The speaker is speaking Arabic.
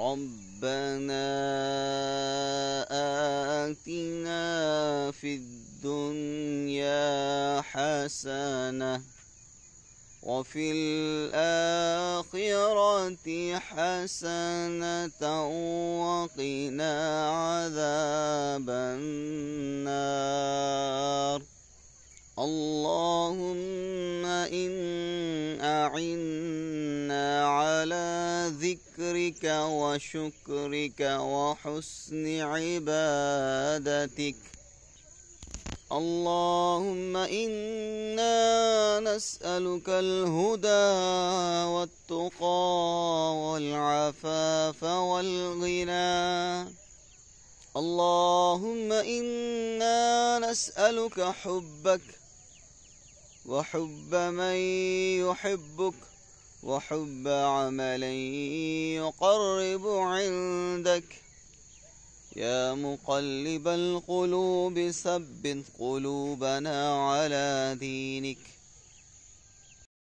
ربنا آتنا في الدنيا حسنة وفي الآخرة حسنة وقنا عذاب النار. اللهم أعنا على ذكرك وشكرك وحسن عبادتك. اللهم إنا نسألك الهدى والتقى والعفاف والغنى. اللهم إنا نسألك حبك وحب من يحبك وحب عمل يقرب عندك. يا مقلب القلوب ثبت قلوبنا على دينك.